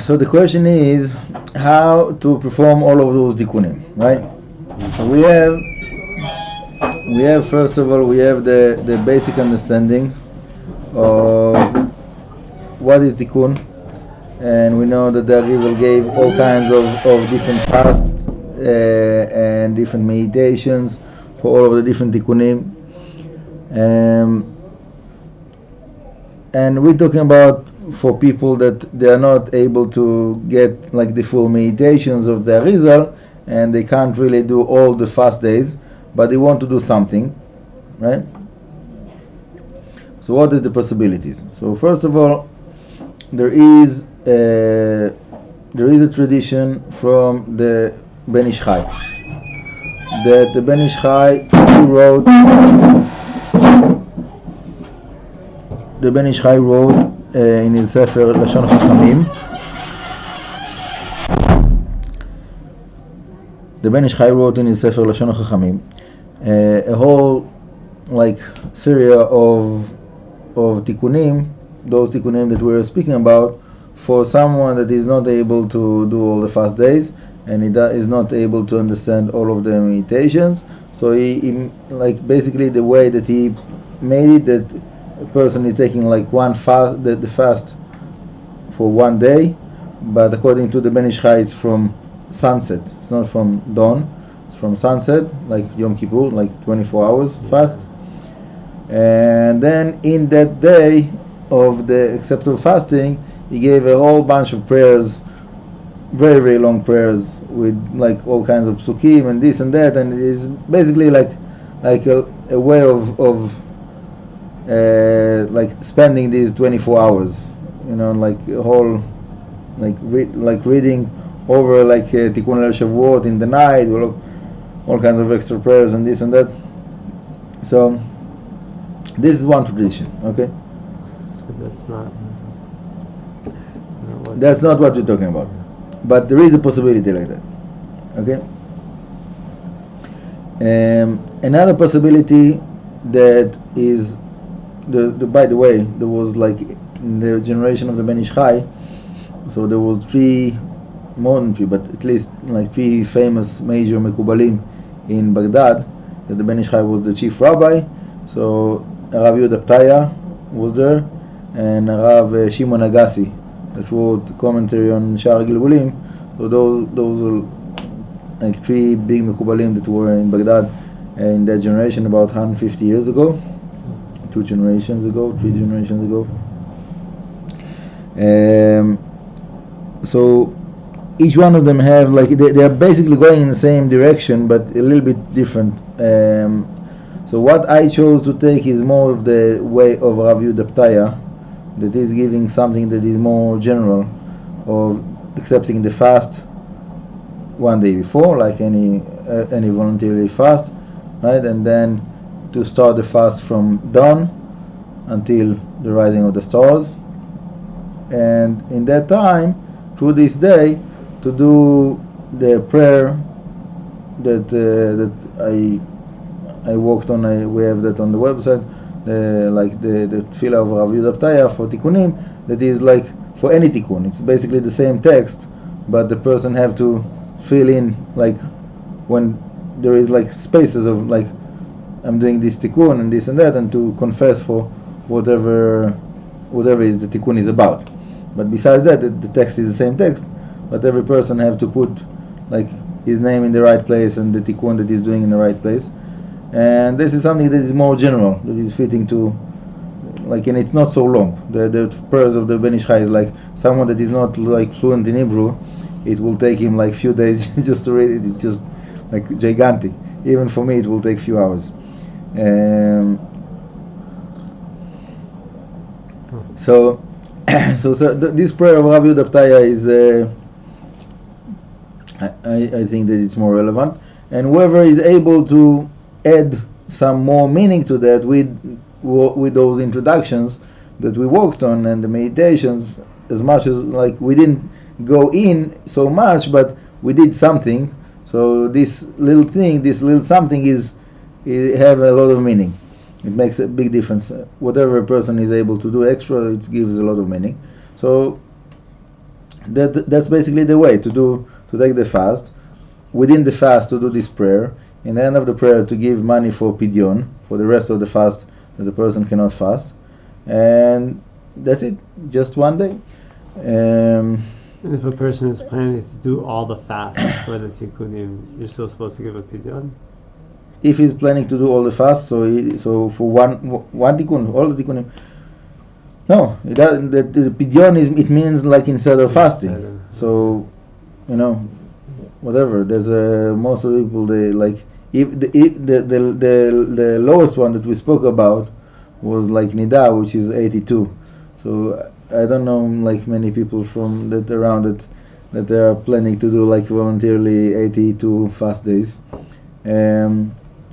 So the question is how to perform all of those tikkunim, right? So we have first of all we have the basic understanding of what is tikkun, and we know that the Arizal gave all kinds of different fasts and different meditations for all of the different tikkunim, and we're talking about for people that they are not able to get like the full meditations of the Arizal, and they can't really do all the fast days, but they want to do something, right? So what is the possibilities? So first of all, there is a tradition from the Ben Ish Chai that the Ben Ish Chai wrote. The Ben Ish Chai wrote in his Sefer Lashon Chachamim. The Ben Ish Chai wrote in his Sefer Lashon Chachamim a whole like series of tikkunim, those tikkunim that we were speaking about, for someone that is not able to do all the fast days and he is not able to understand all of the meditations. So he like basically the way that he made it, that a person is taking like one fast, the fast for one day, but according to the Ben Ish Chai it's from sunset, it's not from dawn, it's from sunset, like Yom Kippur, like 24 hours fast. And then in that day of the acceptable fasting, he gave a whole bunch of prayers, very very long prayers with like all kinds of psukim and this and that, and it is basically like a way of like spending these 24 hours, like a whole like reading over like Tikkun El Shavuot in the night, all kinds of extra prayers and this and that. So this is one tradition, okay? That's not what we're talking about, but there is a possibility like that, okay? Another possibility that is by the way, there was like in the generation of the Ben Ish Chai, so there was more than three, but at least like three famous major Mekubalim in Baghdad, that the Ben Ish Chai was the chief rabbi. So Rav Yehuda Ptaya was there, and Rav Shimon Agassi that wrote commentary on Sha'ar Gilgulim. So those were like three big Mekubalim that were in Baghdad in that generation about 150 years ago, 3 generations ago. So each one of them have like they are basically going in the same direction but a little bit different. So what I chose to take is more of the way of Rav Yehuda Ptaya, that is giving something that is more general, of accepting the fast one day before, like any voluntary fast, right? And then to start the fast from dawn until the rising of the stars, and in that time, through this day, to do the prayer that I worked on. We have that on the website, the tefillah of Rav Yehuda Ptaya for tikkunim, that is like for any tikkun. It's basically the same text, but the person have to fill in like when there is like spaces of like I'm doing this tikkun and this and that, and to confess for whatever is the tikkun is about. But besides that, the text is the same text, but every person have to put like his name in the right place and the tikkun that he's doing in the right place. And this is something that is more general, that is fitting to like, and it's not so long. The prayers of the Ben Ish Chai is like someone that is not like fluent in Hebrew, it will take him like few days just to read it. It's just like gigantic. Even for me, it will take few hours. So this prayer of Rav Yehuda Ptaya is, I think that it's more relevant, and whoever is able to add some more meaning to that with those introductions that we worked on and the meditations, as much as like we didn't go in so much, but we did something. So this little something it have a lot of meaning. It makes a big difference. Whatever a person is able to do extra, it gives a lot of meaning. So that's basically the way to take the fast. Within the fast, to do this prayer. In the end of the prayer, to give money for pidyon, for the rest of the fast that the person cannot fast, and that's it. Just one day. And if a person is planning to do all the fasts for the Tikkunim, you're still supposed to give a pidyon? If he's planning to do all the fast, so for one tikkun, all the tikkunim. No, it doesn't. The pidyon it means like instead of fasting. So, whatever. There's most of the people they like. If the lowest one that we spoke about was like Niddah, which is 82. So I don't know like many people from that around that they are planning to do like voluntarily 82 fast days.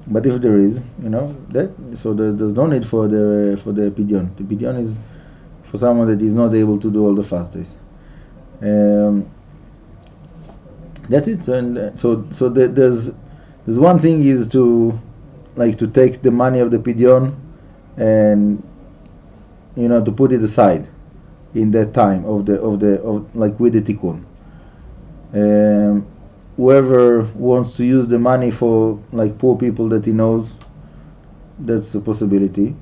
But if there is, there's no need for the pidyon. The pidyon is for someone that is not able to do all the fast days. That's it. So there's one thing is to take the money of the pidyon and to put it aside in that time of like with the tikkun. Whoever wants to use the money for like poor people that he knows, that's a possibility.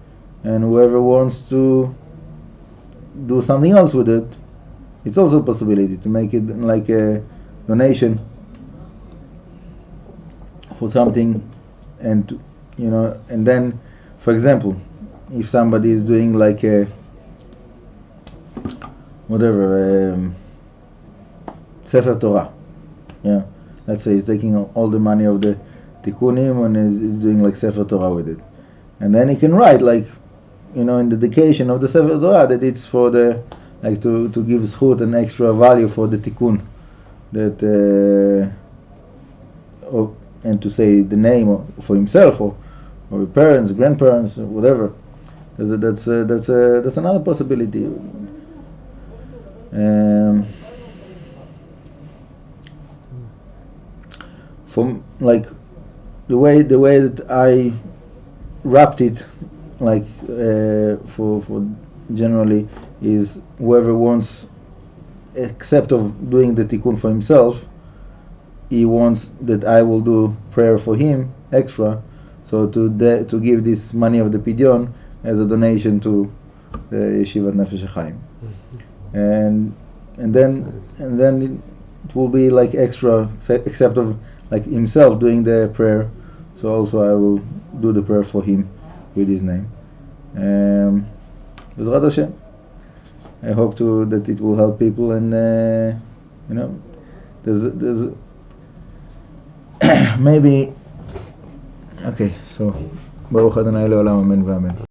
And whoever wants to do something else with it, it's also a possibility to make it like a donation for something. And and then, for example, if somebody is doing like a Sefer Torah, let's say he's taking all the money of the Tikkunim and is doing like Sefer Torah with it, and then he can write like in the dedication of the Sefer Torah that it's for the to give zchut and extra value for the Tikkun, that and to say the name for himself or parents, grandparents, or whatever. That's another possibility. From like the way that I wrapped it, like for generally, is whoever wants, except of doing the tikkun for himself, he wants that I will do prayer for him extra, so to give this money of the pidyon as a donation to the Yeshivat Nefesh HaChaim. And then it will be like extra, except of like himself doing the prayer, so also I will do the prayer for him with his name. B'ezrat Hashem, I hope that it will help people, and there's maybe okay. So Baruch Adonai le'olam, amen v'amen.